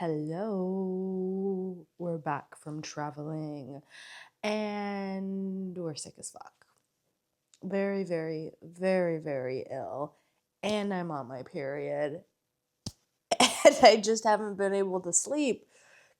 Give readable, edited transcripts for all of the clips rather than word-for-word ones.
Hello, we're back from traveling and we're sick as fuck. Very, very, very, very ill. And I'm on my period. And I just haven't been able to sleep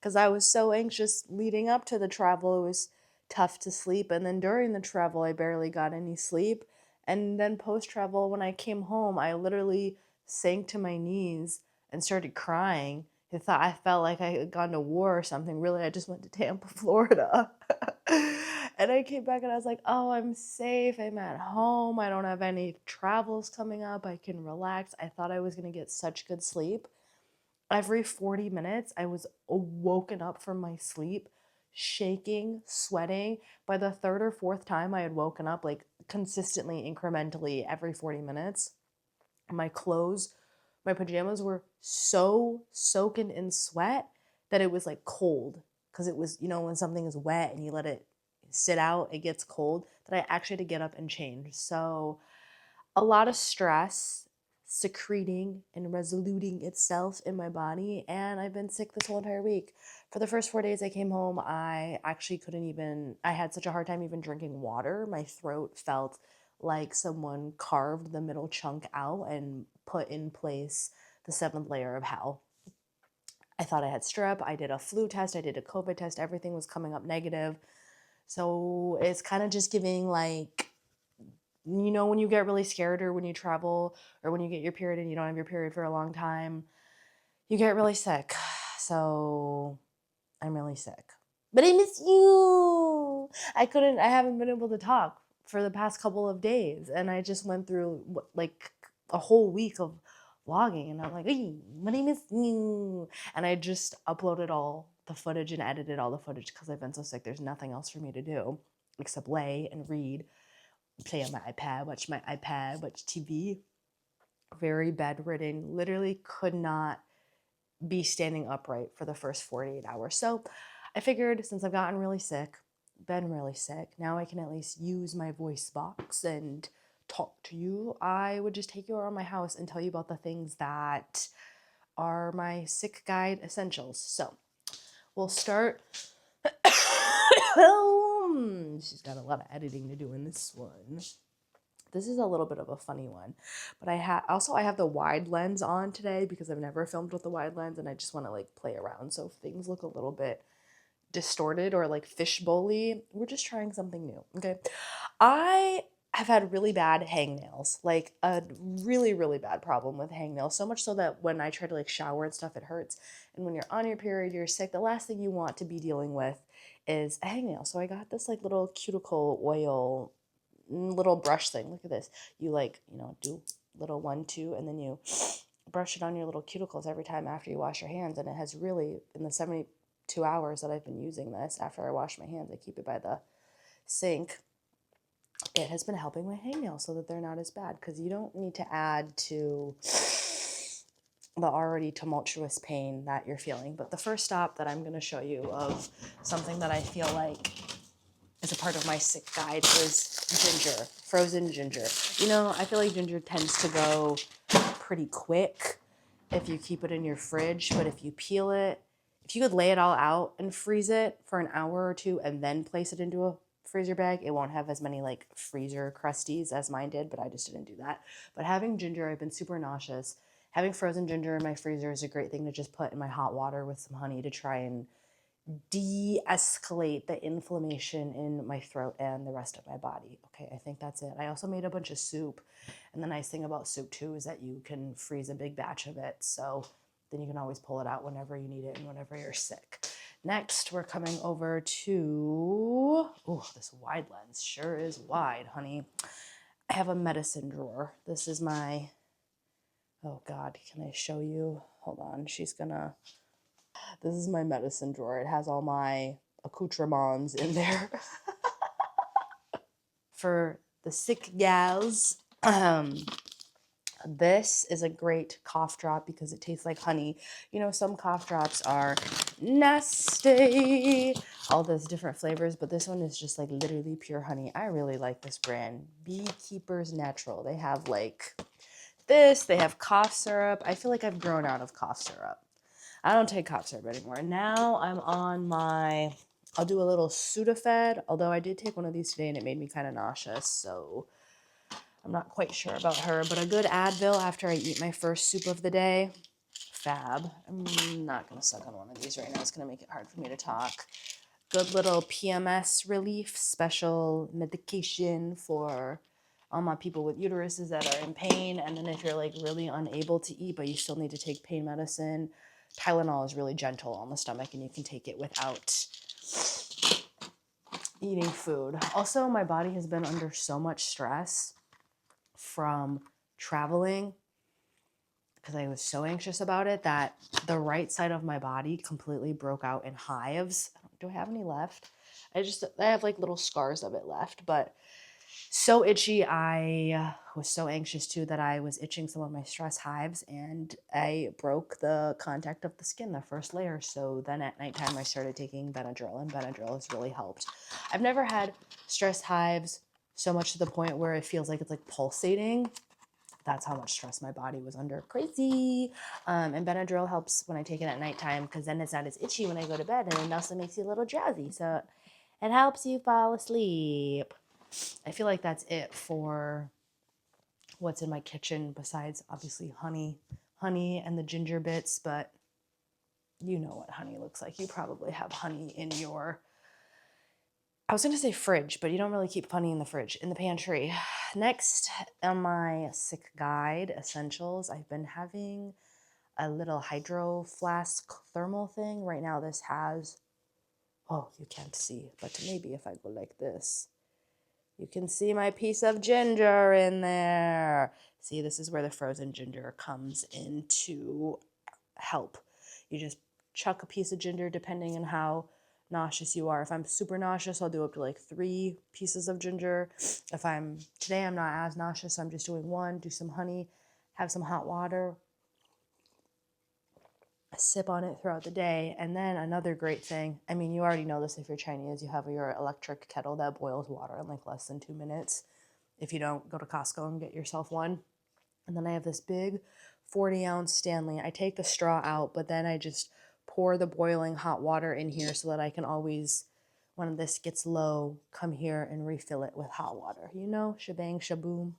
because I was so anxious leading up to the travel. It was tough to sleep. And then during the travel, I barely got any sleep. And then post travel, when I came home, I literally sank to my knees and started crying. I felt like I had gone to war or something. Really, I just went to Tampa, Florida. And I came back and I was like, oh, I'm safe. I'm at home. I don't have any travels coming up. I can relax. I thought I was going to get such good sleep. Every 40 minutes, I was woken up from my sleep, shaking, sweating. By the third or fourth time I had woken up, like consistently, incrementally, every 40 minutes, my clothes, my pajamas were so soaking in sweat that it was like cold. Because it was, when something is wet and you let it sit out, it gets cold, that I actually had to get up and change. So, a lot of stress secreting and resoluting itself in my body, and I've been sick this whole entire week. For the first 4 days I came home, I actually couldn't even, I had such a hard time even drinking water. My throat felt like someone carved the middle chunk out and put in place the seventh layer of hell. I thought I had strep. I did a flu test, I did a COVID test, everything was coming up negative. So it's kind of just giving like, when you get really scared or when you travel or when you get your period and you don't have your period for a long time, you get really sick. So I'm really sick. But I miss you. I haven't been able to talk for the past couple of days. And I just went through like a whole week of vlogging. And I'm like, hey, but I miss you. And I just uploaded all the footage and edited all the footage because I've been so sick. There's nothing else for me to do except lay and read, play on my iPad, watch TV. Very bedridden, literally could not be standing upright for the first 48 hours. So I figured since I've gotten really sick, been really sick, now I can at least use my voice box and talk to you. I would just take you around my house and tell you about the things that are my sick guide essentials. So we'll start. She's got a lot of editing to do in this one. This is a little bit of a funny one, but I have the wide lens on today because I've never filmed with the wide lens and I just want to like play around. So if things look a little bit distorted or like fishbowl-y, we're just trying something new. Okay. I have had really bad hangnails, like a really, really bad problem with hangnails. So much so that when I try to like shower and stuff, it hurts. And when you're on your period, you're sick, the last thing you want to be dealing with is a hangnail. So I got this like little cuticle oil little brush thing. Look at this. You like, do little 1, 2, and then you brush it on your little cuticles every time after you wash your hands. And it has really, in the 72 hours that I've been using this, after I wash my hands, I keep it by the sink. It has been helping my hangnails so that they're not as bad, because you don't need to add to the already tumultuous pain that you're feeling. But the first stop that I'm going to show you of something that I feel like as a part of my sick guide is ginger, frozen ginger. I feel like ginger tends to go pretty quick if you keep it in your fridge, but if you peel it, if you could lay it all out and freeze it for an hour or two and then place it into a freezer bag, it won't have as many like freezer crusties as mine did, but I just didn't do that. But having ginger, I've been super nauseous. Having frozen ginger in my freezer is a great thing to just put in my hot water with some honey to try and de-escalate the inflammation in my throat and the rest of my body. Okay, I think that's it. I also made a bunch of soup, and the nice thing about soup too is that you can freeze a big batch of it, so then you can always pull it out whenever you need it and whenever you're sick. Next, we're coming over to, this wide lens sure is wide, honey. I have a medicine drawer. This is my, oh God, can I show you? Hold on, this is my medicine drawer. It has all my accoutrements in there. For the sick gals, this is a great cough drop because it tastes like honey. Some cough drops are nasty, all those different flavors, but this one is just like literally pure honey. I really like this brand, Beekeepers Natural. They have like this, they have cough syrup. I feel like I've grown out of cough syrup. I don't take cough syrup anymore. Now I'm on I'll do a little Sudafed, although I did take one of these today and it made me kind of nauseous, so I'm not quite sure about her. But a good Advil after I eat my first soup of the day, fab. I'm not going to suck on one of these right now. It's going to make it hard for me to talk. Good little PMS relief, special medication for all my people with uteruses that are in pain. And then if you're like really unable to eat, but you still need to take pain medicine, Tylenol is really gentle on the stomach and you can take it without eating food. Also, my body has been under so much stress from traveling because I was so anxious about it that the right side of my body completely broke out in hives. Do I have any left? I have like little scars of it left, but so itchy. I was so anxious too that I was itching some of my stress hives and I broke the contact of the skin, the first layer. So then at nighttime I started taking Benadryl, and Benadryl has really helped. I've never had stress hives so much to the point where it feels like it's like pulsating. That's how much stress my body was under. Crazy. And Benadryl helps when I take it at nighttime because then it's not as itchy when I go to bed, and it also makes you a little drowsy. So it helps you fall asleep. I feel like that's it for what's in my kitchen besides obviously honey and the ginger bits, but you know what honey looks like. You probably have honey in your, I was going to say fridge, but you don't really keep honey in the fridge, in the pantry. Next on my sick guide essentials, I've been having a little hydro flask thermal thing. Right now this has, oh, you can't see, but maybe if I go like this, you can see my piece of ginger in there. See, this is where the frozen ginger comes in to help. You just chuck a piece of ginger depending on how nauseous you are. If I'm super nauseous, I'll do up to like 3 pieces of ginger. Today I'm not as nauseous, so I'm just doing 1, do some honey, have some hot water, sip on it throughout the day. And then another great thing, I mean, you already know this if you're Chinese, you have your electric kettle that boils water in like less than 2 minutes. If you don't, go to Costco and get yourself one. And then I have this big 40-ounce Stanley. I take the straw out, but then I just pour the boiling hot water in here so that I can always, when this gets low, come here and refill it with hot water. You know, shebang, shaboom.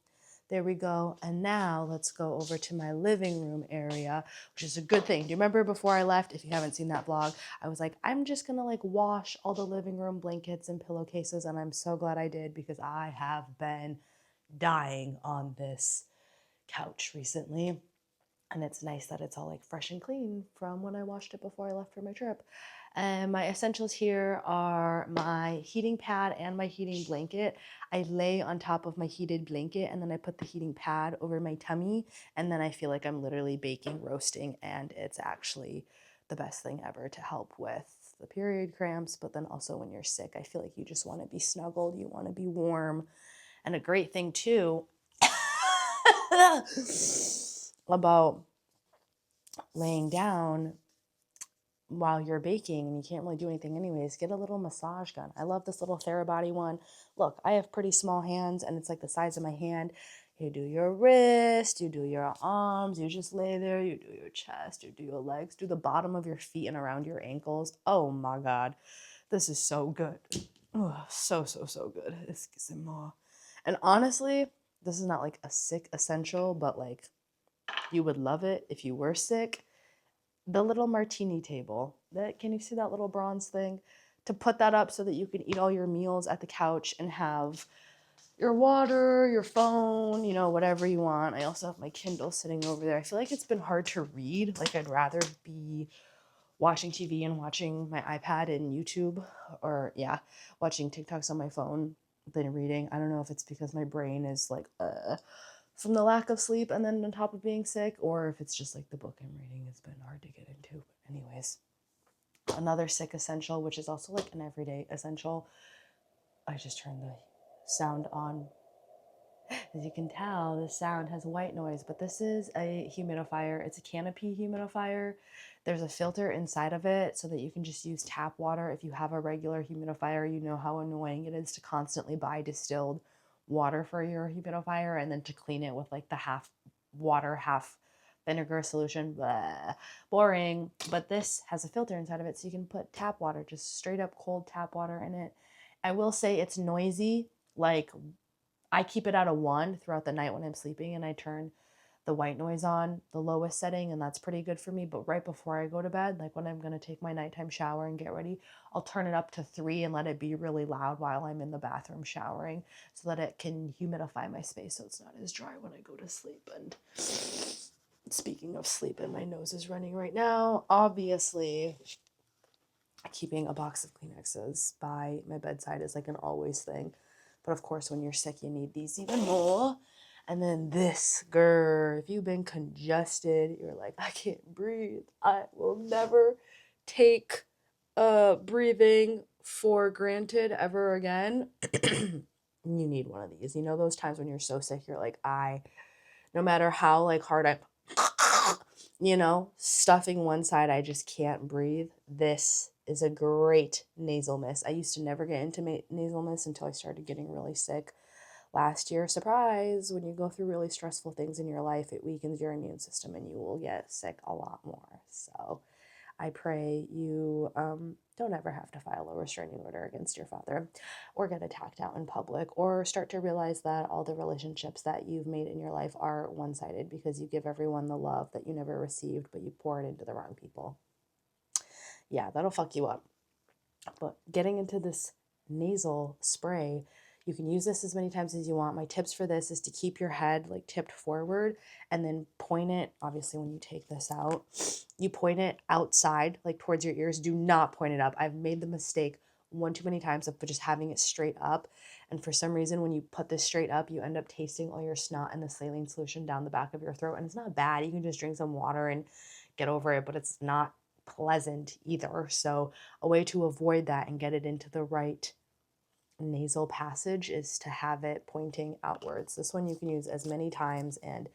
There we go. And now let's go over to my living room area, which is a good thing. Do you remember before I left, if you haven't seen that vlog, I was like, I'm just going to like wash all the living room blankets and pillowcases. And I'm so glad I did because I have been dying on this couch recently. And it's nice that it's all like fresh and clean from when I washed it before I left for my trip. And my essentials here are my heating pad and my heating blanket. I lay on top of my heated blanket and then I put the heating pad over my tummy, and then I feel like I'm literally baking, roasting, and it's actually the best thing ever to help with the period cramps, but then also when you're sick, I feel like you just want to be snuggled, you want to be warm. And a great thing too about laying down while you're baking and you can't really do anything anyways, get a little massage gun. I love this little Therabody one. Look, I have pretty small hands and it's like the size of my hand. You do your wrist, you do your arms, you just lay there, you do your chest, you do your legs, do the bottom of your feet and around your ankles. Oh my God, this is so good. Oh, so good. Excusez-moi. And honestly, this is not like a sick essential, but like you would love it if you were sick. The little martini table, can you see that little bronze thing? To put that up so that you can eat all your meals at the couch and have your water, your phone, you know, whatever you want. I also have my Kindle sitting over there. I feel like it's been hard to read. Like I'd rather be watching TV and watching my iPad and YouTube, or watching TikToks on my phone than reading. I don't know if it's because my brain is like from the lack of sleep and then on top of being sick, or if it's just like the book I'm reading has been hard to get into. But anyways, another sick essential, which is also like an everyday essential. I just turned the sound on. As you can tell, the sound has white noise, but this is a humidifier. It's a canopy humidifier. There's a filter inside of it so that you can just use tap water. If you have a regular humidifier, you know how annoying it is to constantly buy distilled water for your humidifier and then to clean it with like the half water, half Vinegar solution, blah, boring. But this has a filter inside of it, so you can put tap water, just straight up cold tap water in it. I will say it's noisy. Like, I keep it at a 1 throughout the night when I'm sleeping, and I turn the white noise on the lowest setting, and that's pretty good for me. But right before I go to bed, like when I'm going to take my nighttime shower and get ready, I'll turn it up to 3 and let it be really loud while I'm in the bathroom showering, so that it can humidify my space so it's not as dry when I go to sleep. And speaking of sleep, and my nose is running right now, obviously keeping a box of Kleenexes by my bedside is like an always thing. But of course, when you're sick, you need these even more. And then this, girl, if you've been congested, you're like, I can't breathe. I will never take breathing for granted ever again. You need one of these. You know those times when you're so sick, you're like, no matter how like hard I stuffing one side, I just can't breathe. This is a great nasal mist. I used to never get into nasal mist until I started getting really sick last year. Surprise! When you go through really stressful things in your life, it weakens your immune system and you will get sick a lot more. So I pray you don't ever have to file a restraining order against your father or get attacked out in public or start to realize that all the relationships that you've made in your life are one-sided because you give everyone the love that you never received, but you pour it into the wrong people. Yeah, that'll fuck you up. But getting into this nasal spray, you can use this as many times as you want. My tips for this is to keep your head like tipped forward and then point it. Obviously, when you take this out, you point it outside, like towards your ears. Do not point it up. I've made the mistake one too many times of just having it straight up. And for some reason, when you put this straight up, you end up tasting all your snot and the saline solution down the back of your throat. And it's not bad. You can just drink some water and get over it, but it's not pleasant either. So a way to avoid that and get it into the right nasal passage is to have it pointing outwards. This one you can use as many times, and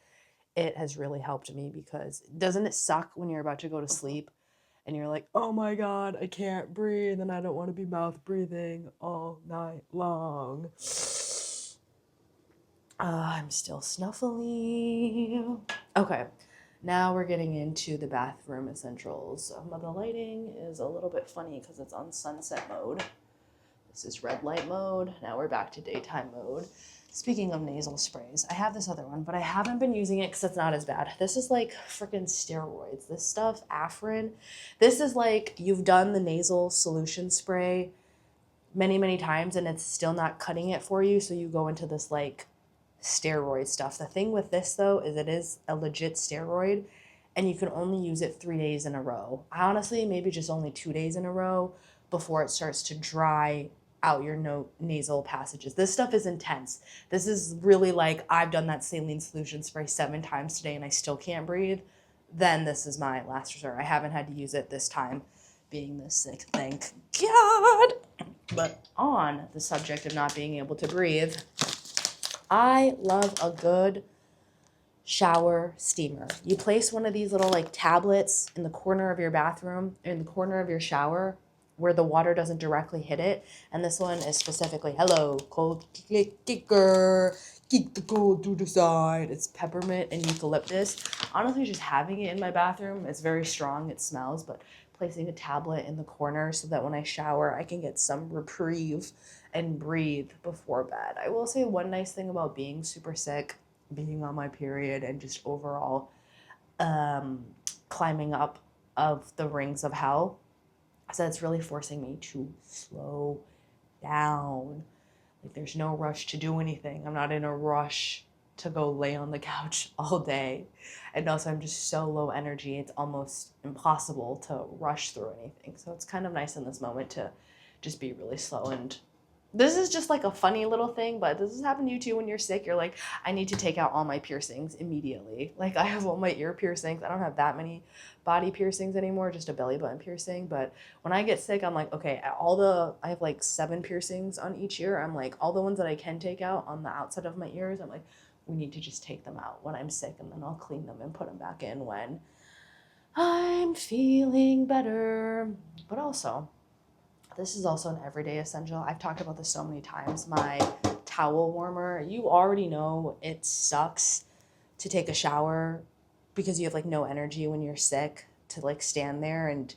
it has really helped me because doesn't it suck when you're about to go to sleep and you're like, oh my God, I can't breathe and I don't want to be mouth breathing all night long. I'm still snuffly. Okay, now we're getting into the bathroom essentials. The lighting is a little bit funny because it's on sunset mode. This is red light mode. Now we're back to daytime mode. Speaking of nasal sprays, I have this other one, but I haven't been using it because it's not as bad. This is like freaking steroids. This stuff, Afrin, this is like you've done the nasal solution spray many, many times and it's still not cutting it for you. So you go into this like steroid stuff. The thing with this though is it is a legit steroid and you can only use it 3 days in a row. I honestly, maybe just only 2 days in a row before it starts to dry out your nasal passages. This stuff is intense. This is really like I've done that saline solution spray 7 times today and I still can't breathe. Then this is my last resort. I haven't had to use it this time being this sick, thank God. But on the subject of not being able to breathe, I love a good shower steamer. You place one of these little like tablets in the corner of your bathroom, in the corner of your shower, where the water doesn't directly hit it. And this one is specifically, hello, cold kicker, keep the cold to the side. It's peppermint and eucalyptus. Honestly, just having it in my bathroom, it's very strong, it smells, but placing a tablet in the corner so that when I shower, I can get some reprieve and breathe before bed. I will say one nice thing about being super sick, being on my period, and just overall climbing up of the rings of hell, so it's really forcing me to slow down. Like there's no rush to do anything. I'm not in a rush to go lay on the couch all day. And also I'm just so low energy, it's almost impossible to rush through anything. So it's kind of nice in this moment to just be really slow. And this is just like a funny little thing, but does this happen to you too when you're sick? You're like, I need to take out all my piercings immediately. Like I have all my ear piercings. I don't have that many body piercings anymore, just a belly button piercing. But when I get sick, I'm like, okay, I have like 7 piercings on each ear. I'm like, all the ones that I can take out on the outside of my ears, I'm like, we need to just take them out when I'm sick and then I'll clean them and put them back in when I'm feeling better. But also, this is also an everyday essential. I've talked about this so many times. My towel warmer. You already know it sucks to take a shower because you have like no energy when you're sick to like stand there and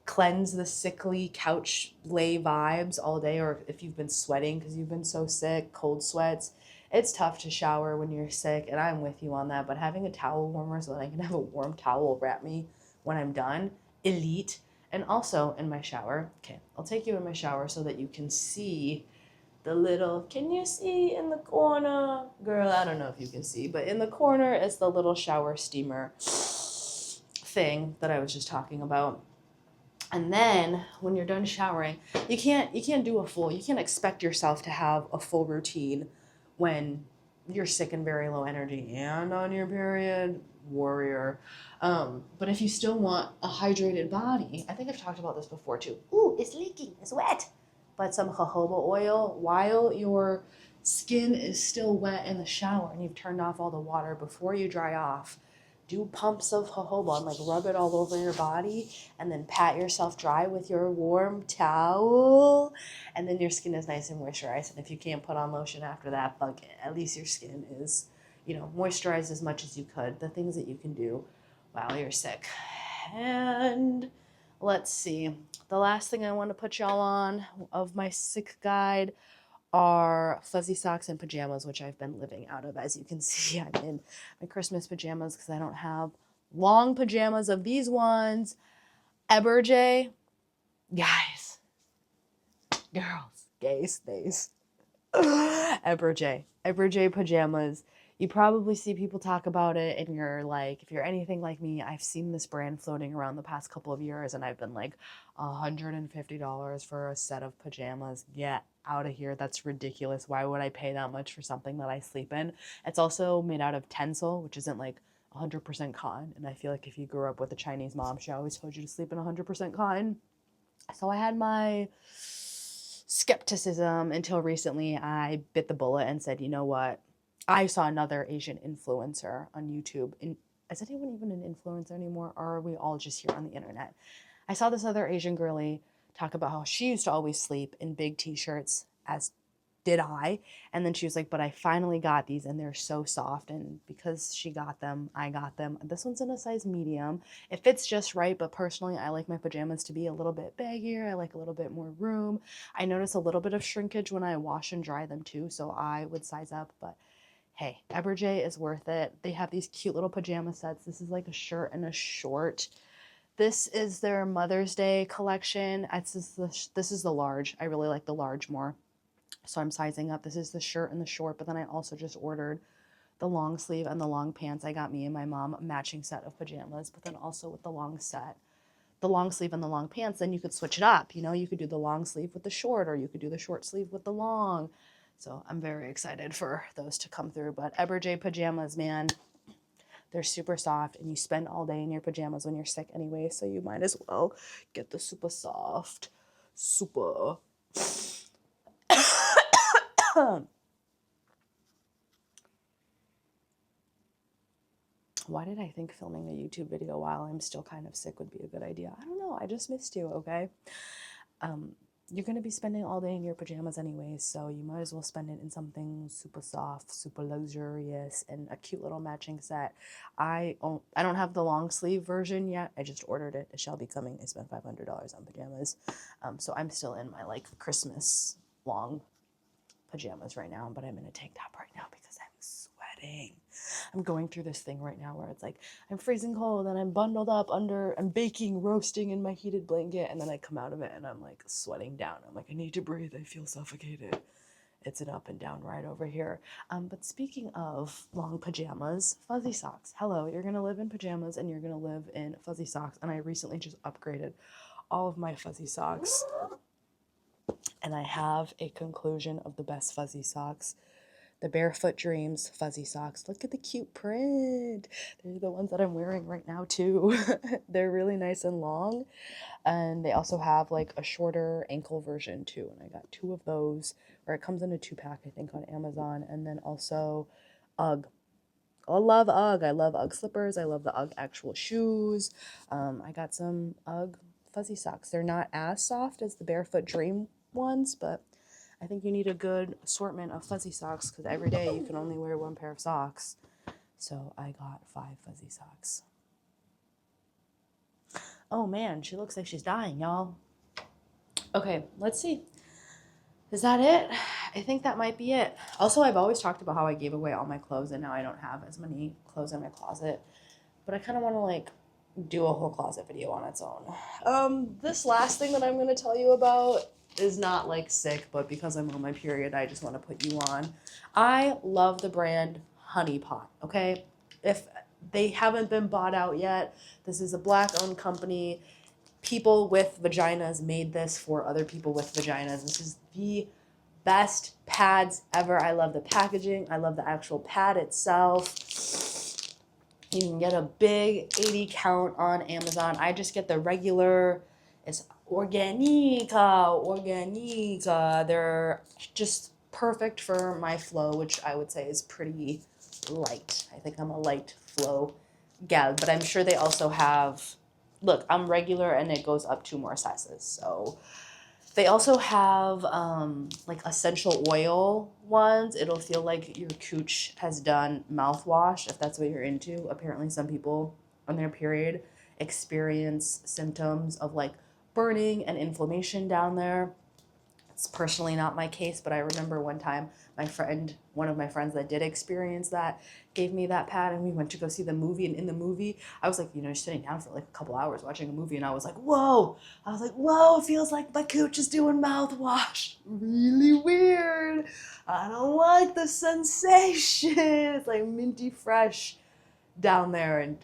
cleanse the sickly couch lay vibes all day, or if you've been sweating because you've been so sick, cold sweats. It's tough to shower when you're sick, and I'm with you on that, but having a towel warmer so that I can have a warm towel wrap me when I'm done, elite. And also in my shower, okay, I'll take you in my shower so that you can see the little, can you see in the corner? Girl, I don't know if you can see, but in the corner is the little shower steamer thing that I was just talking about. And then when you're done showering, you can't you can't expect yourself to have a full routine when you're sick and very low energy and on your period, warrior. But if you still want a hydrated body, I think I've talked about this before too. Ooh, it's leaking, it's wet. But some jojoba oil while your skin is still wet in the shower and you've turned off all the water before you dry off. Do pumps of jojoba and like rub it all over your body and then pat yourself dry with your warm towel. And then your skin is nice and moisturized. And if you can't put on lotion after that, fuck it. At least your skin is, moisturized as much as you could. The things that you can do while you're sick. And let's see. The last thing I want to put y'all on of my sick guide are fuzzy socks and pajamas, which I've been living out of. As you can see, I'm in my Christmas pajamas because I don't have long pajamas of these ones. Eberjay, guys, girls, gays, days. Eberjay pajamas. You probably see people talk about it and you're like, if you're anything like me, I've seen this brand floating around the past couple of years and I've been like, $150 for a set of pajamas. Get out of here. That's ridiculous. Why would I pay that much for something that I sleep in? It's also made out of tencel, which isn't like 100% cotton. And I feel like if you grew up with a Chinese mom, she always told you to sleep in 100% cotton. So I had my skepticism until recently. I bit the bullet and said, you know what? I saw another Asian influencer on YouTube. Is anyone even an influencer anymore? Or are we all just here on the internet? I saw this other Asian girly talk about how she used to always sleep in big t-shirts, as did I. And then she was like, but I finally got these and they're so soft. And because she got them, I got them. This one's in a size medium. It fits just right, but personally, I like my pajamas to be a little bit baggier. I like a little bit more room. I notice a little bit of shrinkage when I wash and dry them too, so I would size up, but hey, Eberjay is worth it. They have these cute little pajama sets. This is like a shirt and a short. This is their Mother's Day collection. This is the large. I really like the large more. So I'm sizing up. This is the shirt and the short, but then I also just ordered the long sleeve and the long pants. I got me and my mom a matching set of pajamas, but then also with the long sleeve and the long pants, then you could switch it up. You could do the long sleeve with the short, or you could do the short sleeve with the long. So I'm very excited for those to come through. But Eberjay pajamas, man, they're super soft, and you spend all day in your pajamas when you're sick anyway, so you might as well get the super soft, super. Why did I think filming a YouTube video while I'm still kind of sick would be a good idea? I don't know. I just missed you, okay? You're going to be spending all day in your pajamas anyways, so you might as well spend it in something super soft, super luxurious, and a cute little matching set. I don't have the long sleeve version yet. I just ordered it. It shall be coming. I spent $500 on pajamas. So I'm still in my like Christmas long pajamas right now, but I'm in a tank top right now because I'm sweating. I'm going through this thing right now where it's like I'm freezing cold and I'm bundled up I'm baking, roasting in my heated blanket, and then I come out of it and I'm like sweating down. I'm like, I need to breathe. I feel suffocated. It's an up and down ride over here. But speaking of long pajamas, fuzzy socks. Hello, you're gonna live in pajamas and you're gonna live in fuzzy socks. And I recently just upgraded all of my fuzzy socks. And I have a conclusion of the best fuzzy socks. The Barefoot Dreams fuzzy socks. Look at the cute print. They're the ones that I'm wearing right now too. They're really nice and long. And they also have like a shorter ankle version too. And I got 2 of those, or it comes in a 2-pack, I think, on Amazon. And then also UGG. I love UGG. I love UGG slippers. I love the UGG actual shoes. I got some UGG fuzzy socks. They're not as soft as the Barefoot Dream ones, but I think you need a good assortment of fuzzy socks because every day you can only wear 1 pair of socks. So I got 5 fuzzy socks. Oh man, she looks like she's dying, y'all. Okay, let's see. Is that it? I think that might be it. Also, I've always talked about how I gave away all my clothes and now I don't have as many clothes in my closet. But I kind of want to like do a whole closet video on its own. This last thing that I'm going to tell you about is not like sick, but because I'm on my period, I just want to put you on. I love the brand Honey Pot, okay? If they haven't been bought out yet, this is a Black-owned company. People with vaginas made this for other people with vaginas. This is the best pads ever. I love the packaging. I love the actual pad itself. You can get a big 80 count on Amazon. I just get the regular. It's Organica. They're just perfect for my flow, which I would say is pretty light. I think I'm a light flow gal, but I'm sure they also have, look, I'm regular and it goes up 2 more sizes. So they also have like essential oil ones. It'll feel like your cooch has done mouthwash, if that's what you're into. Apparently some people on their period experience symptoms of like burning and inflammation down there. It's personally not my case, but I remember one time one of my friends that did experience that, gave me that pad and we went to go see the movie. And in the movie, I was like, sitting down for like a couple hours watching a movie and I was like, whoa, it feels like my cooch is doing mouthwash. Really weird. I don't like the sensation. It's like minty fresh down there, and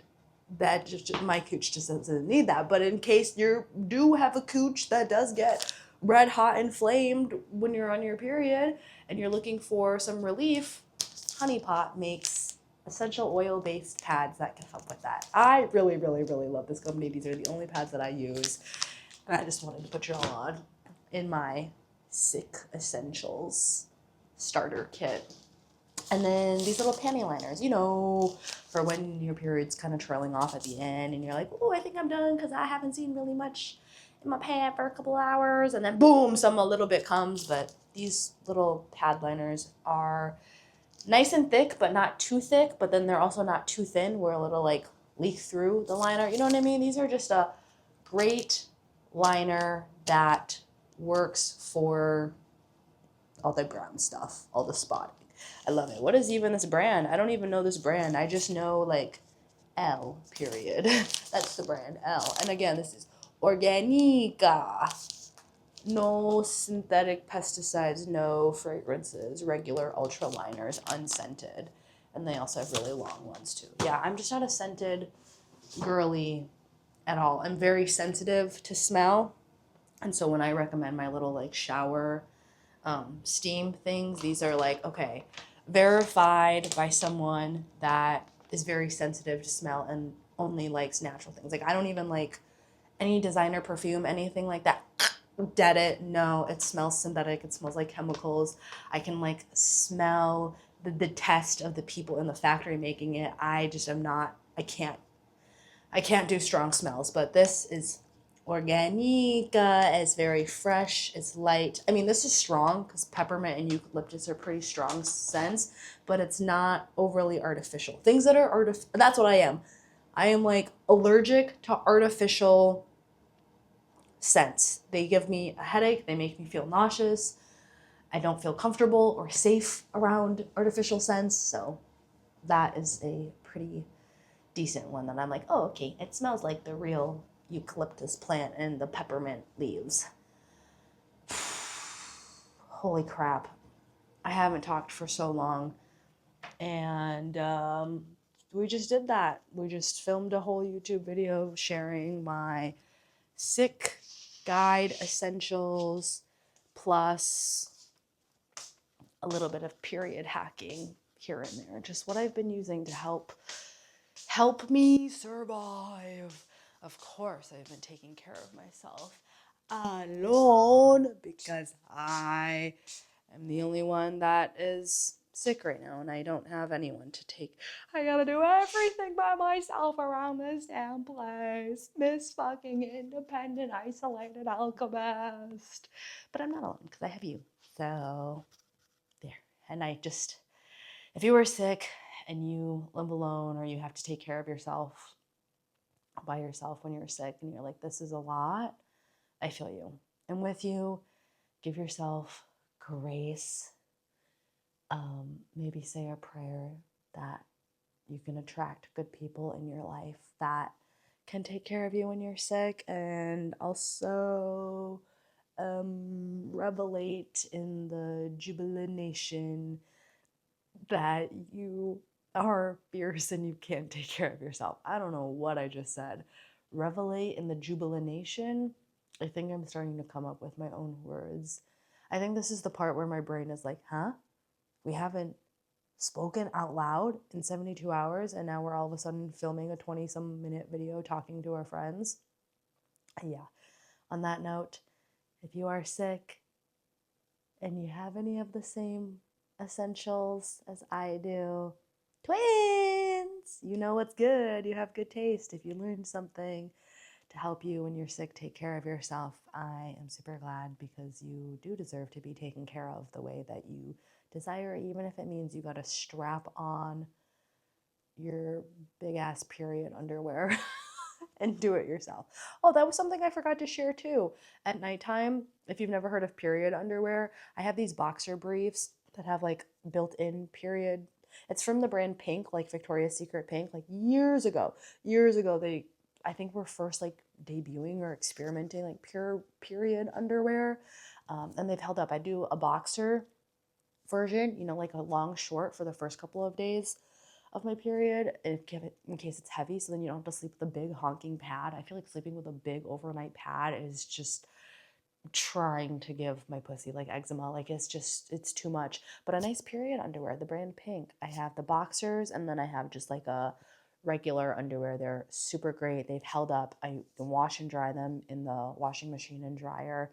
that just my cooch just doesn't need that. But in case you do have a cooch that does get red hot inflamed when you're on your period and you're looking for some relief, Honey Pot makes essential oil based pads that can help with that. I really, really, really love this company. These are the only pads that I use, and I just wanted to put y'all on in my sick essentials starter kit. And then these little panty liners, for when your period's kind of trailing off at the end and you're like, oh, I think I'm done because I haven't seen really much in my pad for a couple hours. And then boom, a little bit comes. But these little pad liners are nice and thick, but not too thick. But then they're also not too thin where it'll like leak through the liner. You know what I mean? These are just a great liner that works for all the brown stuff, all the spotting. I love it. What is even this brand? I don't even know this brand. I just know like L, period. That's the brand, L. And again, this is Organica. No synthetic pesticides, no fragrances, regular ultra liners, unscented. And they also have really long ones too. Yeah, I'm just not a scented girly at all. I'm very sensitive to smell. And so when I recommend my little like shower steam things, these are like, okay, verified by someone that is very sensitive to smell and only likes natural things. Like I don't even like any designer perfume, anything like that. Dead it. No, it smells synthetic. It smells like chemicals. I can like smell the test of the people in the factory making it. I just am not, I can't do strong smells, but this is Organica. It's very fresh. It's light. I mean, this is strong because peppermint and eucalyptus are pretty strong scents, but it's not overly artificial. Things that are that's what I am. I am like allergic to artificial scents. They give me a headache. They make me feel nauseous. I don't feel comfortable or safe around artificial scents. So that is a pretty decent one that I'm like, oh, okay, it smells like the real eucalyptus plant and the peppermint leaves. Holy crap. I haven't talked for so long. And we just did that. We just filmed a whole YouTube video sharing my sick guide essentials plus a little bit of period hacking here and there. Just what I've been using to help me survive. Of course, I've been taking care of myself alone because I am the only one that is sick right now and I don't have anyone to take. I gotta do everything by myself around this damn place. Miss fucking independent, isolated alchemist. But I'm not alone because I have you. So, there. And if you were sick and you live alone or you have to take care of yourself by yourself when you're sick and you're like, this is a lot, I feel you. And with you, give yourself grace. Maybe say a prayer that you can attract good people in your life that can take care of you when you're sick, and also revelate in the jubilation that you are fierce and you can't take care of yourself. I don't know what I just said. Revelate in the jubilation. I think I'm starting to come up with my own words. I think this is the part where my brain is like, huh? We haven't spoken out loud in 72 hours and now we're all of a sudden filming a 20 some minute video talking to our friends. Yeah. On that note, if you are sick and you have any of the same essentials as I do, twins, you know what's good. You have good taste. If you learned something to help you when you're sick take care of yourself, I am super glad, because you do deserve to be taken care of the way that you desire, even if it means you got to strap on your big ass period underwear and do it yourself. Oh, that was something I forgot to share too. At nighttime, if you've never heard of period underwear, I have these boxer briefs that have like built-in period. It's from the brand Pink, like Victoria's Secret Pink, like years ago. Years ago, they I think were first like debuting or experimenting like pure period underwear, and they've held up. I do a boxer version, like a long short for the first couple of days of my period, in case it's heavy, so then you don't have to sleep with a big honking pad. I feel like sleeping with a big overnight pad is just trying to give my pussy like eczema. Like it's too much. But a nice period underwear, the brand Pink. I have the boxers, and then I have just like a regular underwear. They're super great. They've held up. I can wash and dry them in the washing machine and dryer.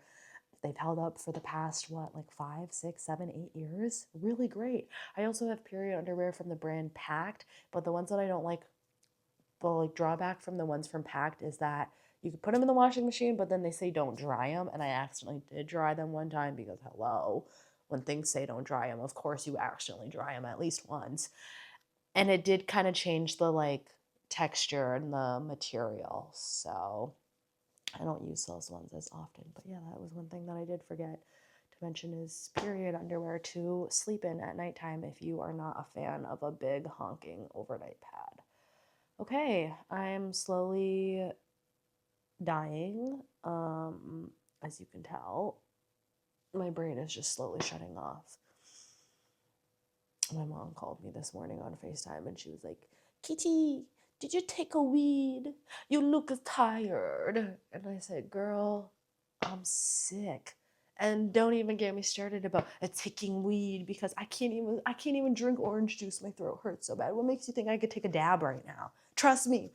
They've held up for the past, what, like 5, 6, 7, 8 years? Really great. I also have period underwear from the brand Pact, but the ones that I don't like, the like drawback from the ones from Pact is that you could put them in the washing machine, but then they say don't dry them, and I accidentally did dry them one time because hello, when things say don't dry them, of course you accidentally dry them at least once, and it did kind of change the like texture and the material, so I don't use those ones as often. But yeah, that was one thing that I did forget to mention is period underwear to sleep in at nighttime if you are not a fan of a big honking overnight pad. Okay, I'm slowly dying. As you can tell, my brain is just slowly shutting off. My mom called me this morning on FaceTime and she was like, Kitty, did you take a weed? You look tired. And I said, girl, I'm sick. And don't even get me started about taking weed, because I can't even drink orange juice. My throat hurts so bad. What makes you think I could take a dab right now? Trust me.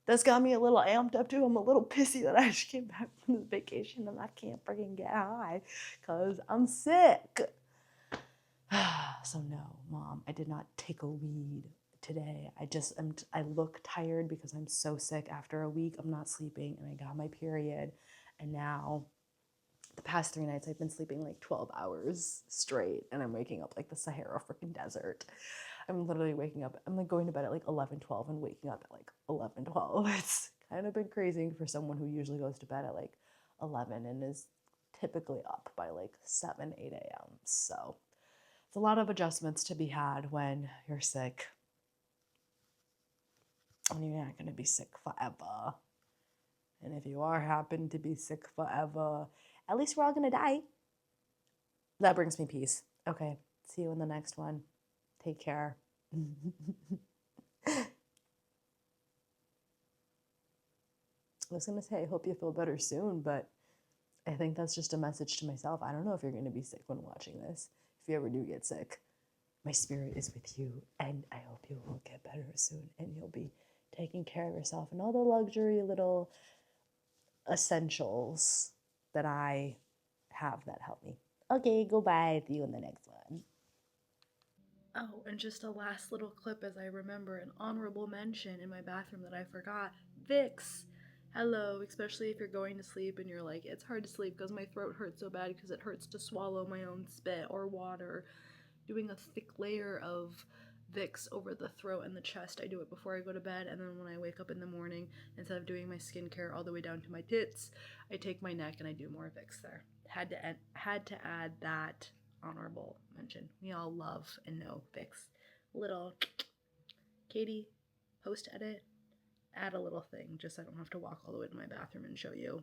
That's got me a little amped up too. I'm a little pissy that I just came back from this vacation and I can't freaking get high because I'm sick. So no, Mom, I did not take a weed today. I look tired because I'm so sick. After a week of not sleeping and I got my period, and now the past 3 nights I've been sleeping like 12 hours straight, and I'm waking up like the Sahara freaking desert. I'm literally waking up, I'm like going to bed at like 11, 12 and waking up at like 11, 12. It's kind of been crazy for someone who usually goes to bed at like 11 and is typically up by like 7, 8 a.m. So it's a lot of adjustments to be had when you're sick. And you're not going to be sick forever. And if you are happen to be sick forever, at least we're all going to die. That brings me peace. Okay, see you in the next one. Take care. I was going to say, I hope you feel better soon, but I think that's just a message to myself. I don't know if you're going to be sick when watching this. If you ever do get sick, my spirit is with you, and I hope you will get better soon, and you'll be taking care of yourself and all the luxury little essentials that I have that help me. Okay, goodbye. See you in the next one. Oh, and just a last little clip as I remember an honorable mention in my bathroom that I forgot. Vicks. Hello, especially if you're going to sleep and you're like, it's hard to sleep because my throat hurts so bad because it hurts to swallow my own spit or water. Doing a thick layer of Vicks over the throat and the chest. I do it before I go to bed, and then when I wake up in the morning, instead of doing my skincare all the way down to my tits, I take my neck and I do more Vicks there. Had to add that honorable mention. We all love and know Vicks. Little Katie, post edit, add a little thing just so I don't have to walk all the way to my bathroom and show you